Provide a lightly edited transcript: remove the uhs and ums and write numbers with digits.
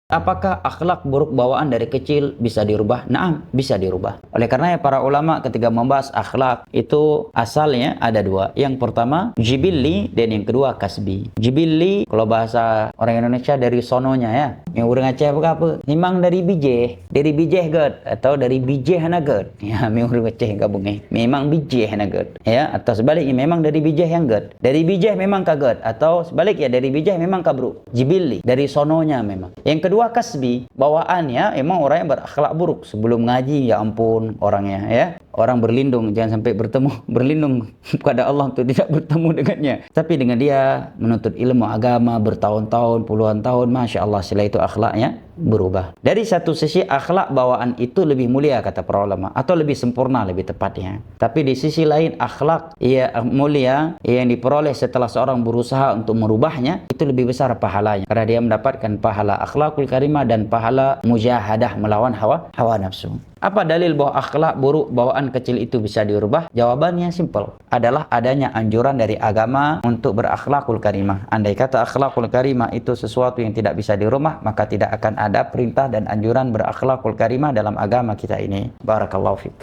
Apakah akhlak buruk bawaan dari kecil bisa dirubah? Naam, bisa dirubah. Oleh karena para ulama ketika membahas akhlak itu asalnya ada dua. Yang pertama jibilli dan yang kedua kasbi. Jibilli kalau bahasa orang Indonesia dari sononya ya. Yang orang Aceh apa? Memang dari bijeh god atau dari bijeh na god. Ya, memang orang Aceh gabung memang bijeh na god. Ya, atau sebaliknya memang dari bijeh yang god. Dari bijeh memang ka god atau sebaliknya dari bijeh memang kabruk. Jibilli dari sononya memang. Yang kedua kasbi, bawaannya emang orang yang berakhlak buruk. Sebelum ngaji ya ampun orangnya ya. Orang berlindung jangan sampai berlindung kepada Allah untuk tidak bertemu dengannya. Tapi dengan dia menuntut ilmu agama bertahun-tahun, puluhan tahun, Masya Allah, setelah itu akhlaknya berubah. Dari satu sisi akhlak bawaan itu lebih mulia kata para ulama, atau lebih sempurna lebih tepatnya. Tapi di sisi lain akhlak mulia yang diperoleh setelah seorang berusaha untuk merubahnya itu lebih besar pahalanya, karena dia mendapatkan pahala akhlakul karimah dan pahala mujahadah melawan hawa nafsu. Apa dalil bahwa akhlak buruk bawaan kecil itu bisa dirubah? Jawabannya simple, adalah adanya anjuran dari agama untuk berakhlakul karimah. Andai kata akhlakul karimah itu sesuatu yang tidak bisa dirubah, maka tidak akan ada perintah dan anjuran berakhlakul karimah dalam agama kita ini. Barakallahu fiik.